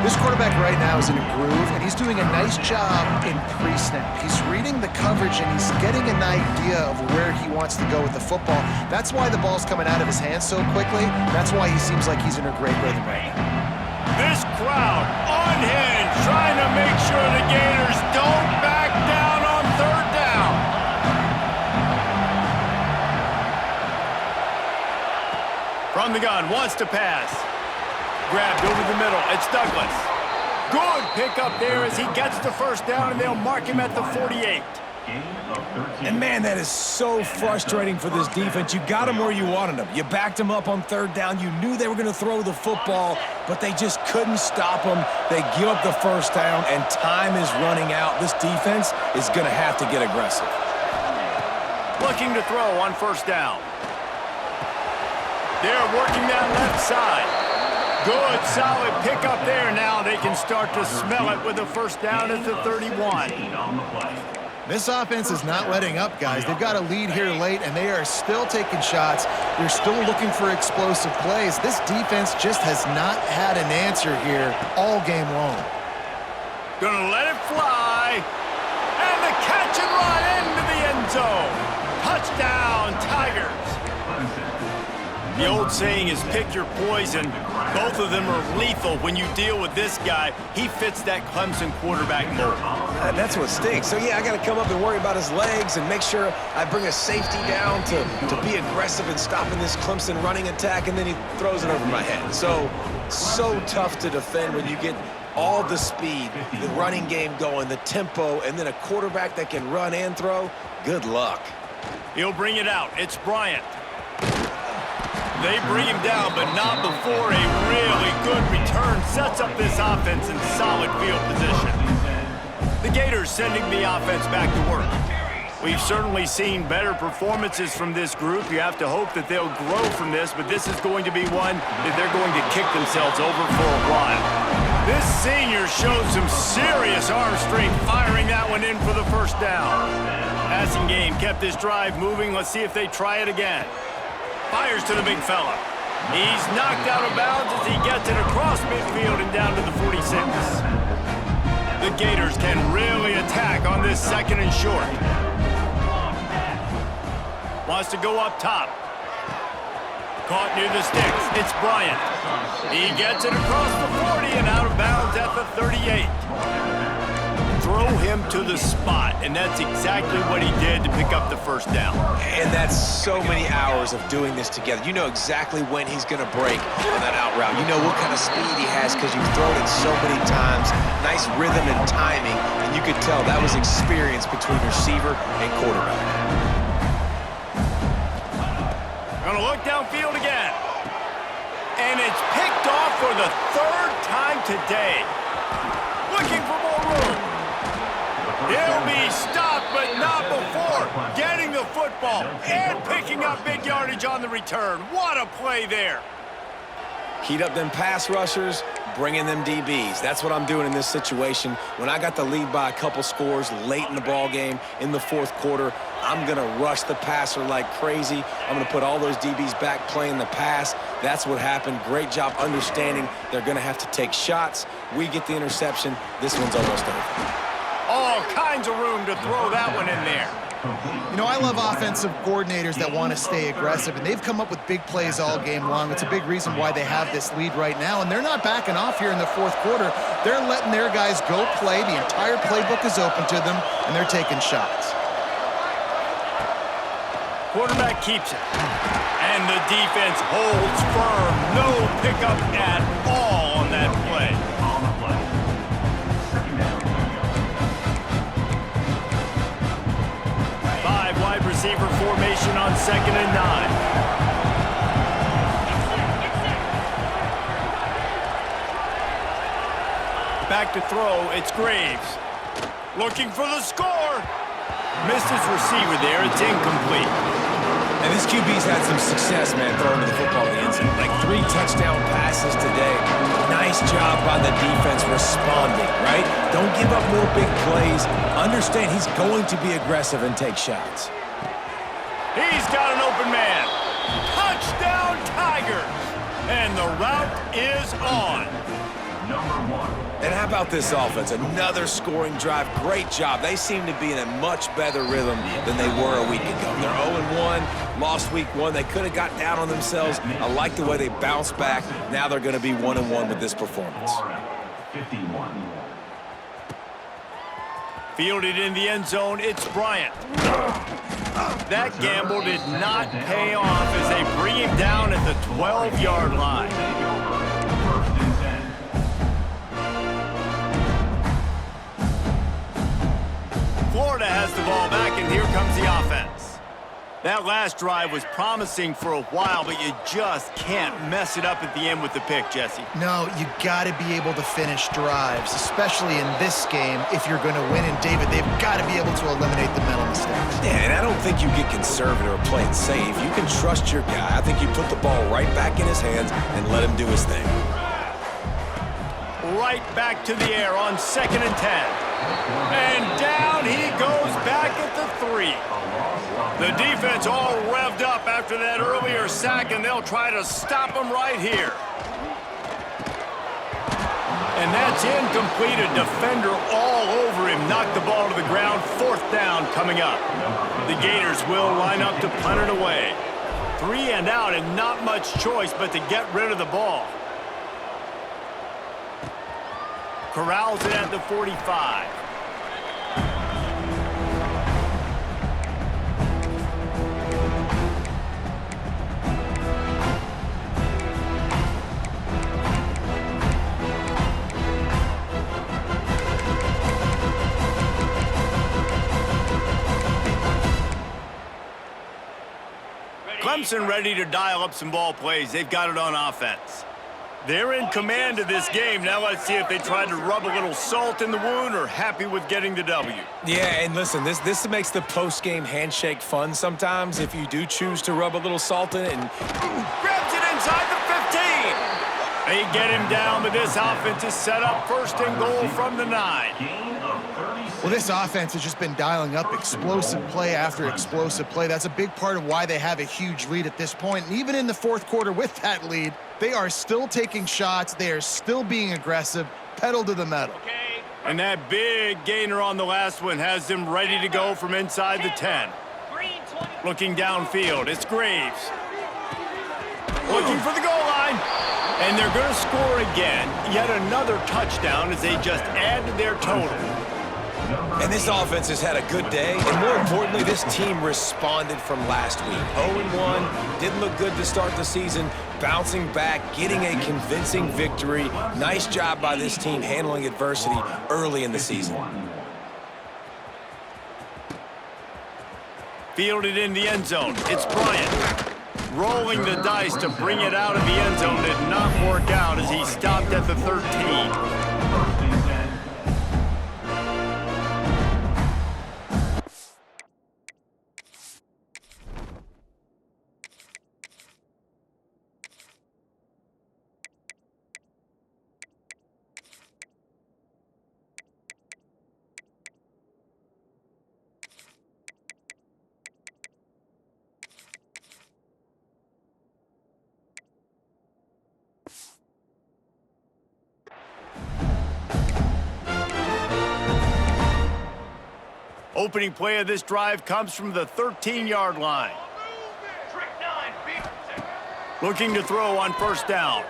This quarterback right now is in a groove, and he's doing a nice job in pre-snap. He's reading the coverage, and he's getting an idea of where he wants to go with the football. That's why the ball's coming out of his hands so quickly. That's why he seems like he's in a great rhythm right now. This crowd unhinged, trying to make sure the Gators don't back down on 3rd down. From the gun, wants to pass. Grabbed over the middle. It's Douglas. Good pickup there as he gets the 1st down, and they'll mark him at the 48. And, man, that is so frustrating for this defense. You got them where you wanted them. You backed them up on 3rd down. You knew they were going to throw the football, but they just couldn't stop them. They give up the 1st down, and time is running out. This defense is going to have to get aggressive. Looking to throw on 1st down. They're working that left side. Good, solid pickup there. Now they can start to smell it with the 1st down at the 31. This offense is not letting up, guys. They've got a lead here late, and they are still taking shots. They're still looking for explosive plays. This defense just has not had an answer here all game long. Gonna let it fly. And the catch and run into the end zone. Touchdown, Tigers. The old saying is pick your poison. Both of them are lethal when you deal with this guy. He fits that Clemson quarterback mold. That's what stinks. So, yeah, I got to come up and worry about his legs and make sure I bring a safety down to be aggressive in stopping this Clemson running attack, and then he throws it over my head. So tough to defend when you get all the speed, the running game going, the tempo, and then a quarterback that can run and throw. Good luck. He'll bring it out. It's Bryant. They bring him down, but not before a really good return sets up this offense in solid field position. The Gators sending the offense back to work. We've certainly seen better performances from this group. You have to hope that they'll grow from this, but this is going to be one that they're going to kick themselves over for a while. This senior showed some serious arm strength, firing that one in for the 1st down. Passing game kept this drive moving. Let's see if they try it again. Fires to the big fella. He's knocked out of bounds as he gets it across midfield and down to the 46. The Gators can really attack on this 2nd and short. Wants to go up top. Caught near the sticks. It's Bryant. He gets it across the 40 and out of bounds at the 38. Throw him to the spot, and that's exactly what he did to pick up the 1st down. And that's so many hours of doing this together. You know exactly when he's going to break on that out route. You know what kind of speed he has because you've thrown it so many times. Nice rhythm and timing, and you could tell that was experience between receiver and quarterback. Gonna look downfield again. And it's picked off for the 3rd time today. Looking for more room. He'll be stopped, but not before getting the football and picking up big yardage on the return. What a play there. Heat up them pass rushers, bring in them DBs. That's what I'm doing in this situation. When I got the lead by a couple scores late in the ball game in the fourth quarter, I'm going to rush the passer like crazy. I'm going to put all those DBs back playing the pass. That's what happened. Great job understanding they're going to have to take shots. We get the interception. This one's almost over. All kinds of room to throw that one in there. You know, I love offensive coordinators that want to stay aggressive, and they've come up with big plays all game long. It's a big reason why they have this lead right now, and they're not backing off here in the fourth quarter. They're letting their guys go play. The entire playbook is open to them, and they're taking shots. Quarterback keeps it, and the defense holds firm. No pickup at all on that play. On the play. Second down. 5 wide receiver formation on 2nd and 9. Back to throw, it's Graves. Looking for the score. Missed his receiver there, it's incomplete. And this QB's had some success, man, throwing to the football in the end zone. Like 3 touchdown passes today. Nice job by the defense responding, right? Don't give up more big plays. Understand he's going to be aggressive and take shots. He's got an open man. Touchdown Tigers. And the route is on. Number 1. And how about this offense? Another scoring drive. Great job. They seem to be in a much better rhythm than they were a week ago. They're 0-1, lost week 1. They could have got down on themselves. I like the way they bounced back. Now they're going to be 1-1 with this performance. 51. Fielded in the end zone, it's Bryant. That gamble did not pay off as they bring him down at the 12-yard line. First and 10. Florida has the ball back, and here comes the offense. That last drive was promising for a while, but you just can't mess it up at the end with the pick, Jesse. No, you got to be able to finish drives, especially in this game. If you're going to win, and David, they've got to be able to eliminate the mental mistakes. Yeah, and I don't think you get conservative or play it safe. You can trust your guy. I think you put the ball right back in his hands and let him do his thing. Right back to the air on 2nd and 10. And down he goes back at the 3. The defense all revved up after that earlier sack, and they'll try to stop him right here. And that's incomplete. A defender all over him. Knocked the ball to the ground. 4th down coming up. The Gators will line up to punt it away. 3 and out, and not much choice but to get rid of the ball. Corrals it at the 45. Clemson ready to dial up some ball plays. They've got it on offense. They're in command of this game. Now let's see if they try to rub a little salt in the wound or happy with getting the W. Yeah, and listen, this makes the post-game handshake fun sometimes if you do choose to rub a little salt in it. And Grabs it inside the 15. They get him down, but this offense is set up 1st and goal from the 9. Gain of 36. Well, this offense has just been dialing up explosive play after explosive play. That's a big part of why they have a huge lead at this point. And even in the fourth quarter with that lead, they are still taking shots. They are still being aggressive, pedal to the metal. And that big gainer on the last one has them ready to go from inside the 10. Looking downfield, it's Graves. Looking for the goal line. And they're going to score again. Yet another touchdown as they just add to their total. And this offense has had a good day, and more importantly, this team responded from last week. 0-1, didn't look good to start the season, bouncing back, getting a convincing victory. Nice job by this team handling adversity early in the season. Fielded in the end zone, it's Bryant. Rolling the dice to bring it out of the end zone did not work out as he stopped at the 13. First and 10. Opening play of this drive comes from the 13-yard line. Looking to throw on first down.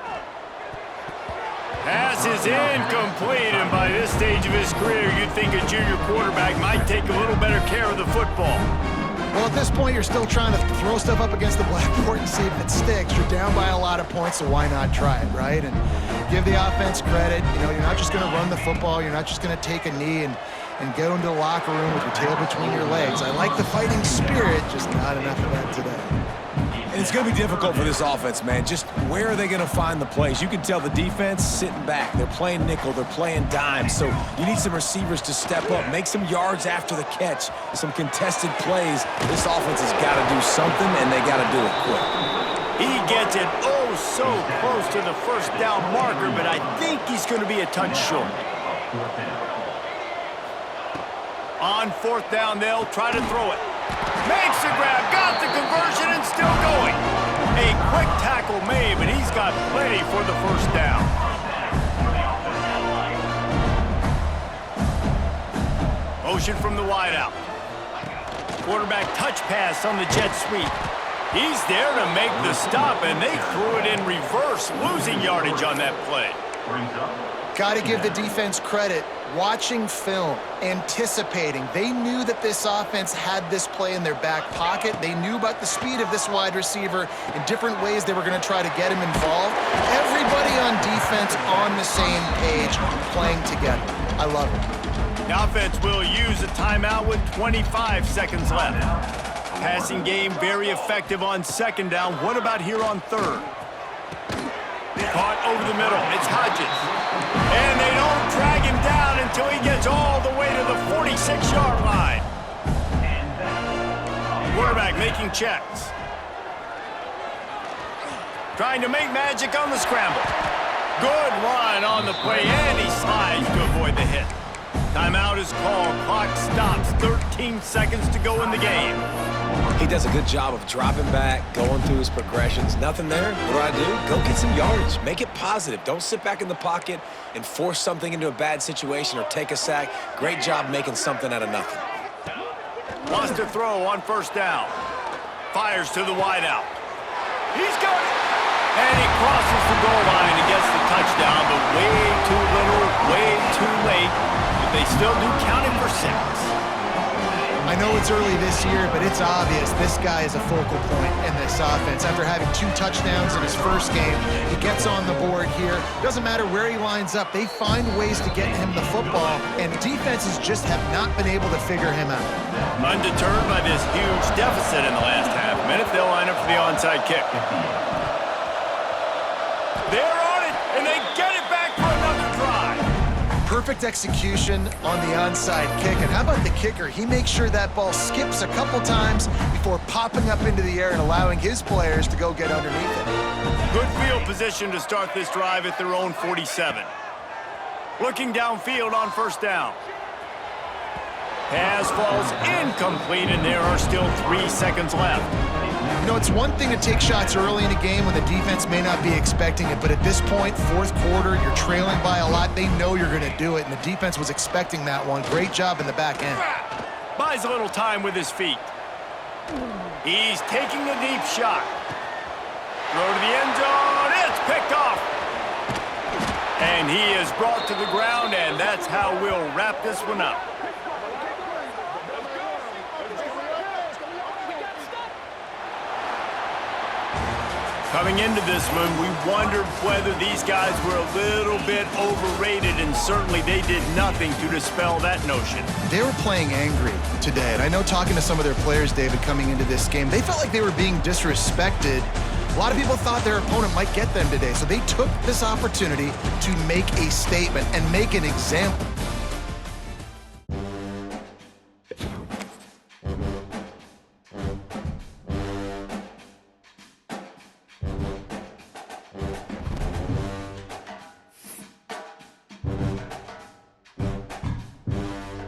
Pass is incomplete, and by this stage of his career, you'd think a junior quarterback might take a little better care of the football. Well, at this point, you're still trying to throw stuff up against the blackboard and see if it sticks. You're down by a lot of points, so why not try it, right? And give the offense credit. You know, you're not just going to run the football. You're not just going to take a knee and go into the locker room with your tail between your legs. I like the fighting spirit, just not enough of that today. And it's going to be difficult for this offense, man. Just where are they going to find the plays? You can tell the defense sitting back. They're playing nickel. They're playing dime. So you need some receivers to step up, make some yards after the catch, some contested plays. This offense has got to do something, and they got to do it quick. He gets it so close to the first down marker, but I think he's going to be a touch short. On fourth down, they'll try to throw it. Makes the grab, got the conversion, and still going. A quick tackle made, but he's got plenty for the first down. Motion from the wideout. Quarterback touch pass on the jet sweep. He's there to make the stop, and they threw it in reverse, losing yardage on that play. Got to give the defense credit. Watching film, anticipating. They knew that this offense had this play in their back pocket. They knew about the speed of this wide receiver in different ways they were going to try to get him involved. Everybody on defense on the same page, playing together. I love it. The offense will use a timeout with 25 seconds left. Passing game very effective on second down. What about here on third? Caught over the middle. It's Hodges. And they don't drag him down until he gets all the way to the 46-yard line. Quarterback making checks. Trying to make magic on the scramble. Good run on the play, and he slides to avoid the hit. Timeout is called. Clock stops. 13 seconds to go in the game. He does a good job of dropping back, going through his progressions. Nothing there. What do? Go get some yardage. Make it positive. Don't sit back in the pocket and force something into a bad situation or take a sack. Great job making something out of nothing. Wants to throw on first down. Fires to the wideout. He's got it. And he crosses the goal line and gets the touchdown, but way too little, way too late. But they still do count him for 6. I know it's early this year, but it's obvious this guy is a focal point in this offense. After having 2 touchdowns in his first game, he gets on the board here. Doesn't matter where he lines up. They find ways to get him the football, and defenses just have not been able to figure him out. Undeterred by this huge deficit in the last half minute, they'll line up for the onside kick. They're on it, and they get it back for another drive. Perfect execution on the onside kick. And how about the kicker? He makes sure that ball skips a couple times before popping up into the air and allowing his players to go get underneath it. Good field position to start this drive at their own 47. Looking downfield on first down. Pass falls incomplete, and there are still 3 seconds left. You know, it's one thing to take shots early in a game when the defense may not be expecting it, but at this point, fourth quarter, you're trailing by a lot. They know you're going to do it, and the defense was expecting that one. Great job in the back end. Buys a little time with his feet. He's taking a deep shot. Throw to the end zone. It's picked off. And he is brought to the ground, and that's how we'll wrap this one up. Coming into this one, we wondered whether these guys were a little bit overrated, and certainly they did nothing to dispel that notion. They were playing angry today, and I know talking to some of their players, David, coming into this game, they felt like they were being disrespected. A lot of people thought their opponent might get them today, so they took this opportunity to make a statement and make an example.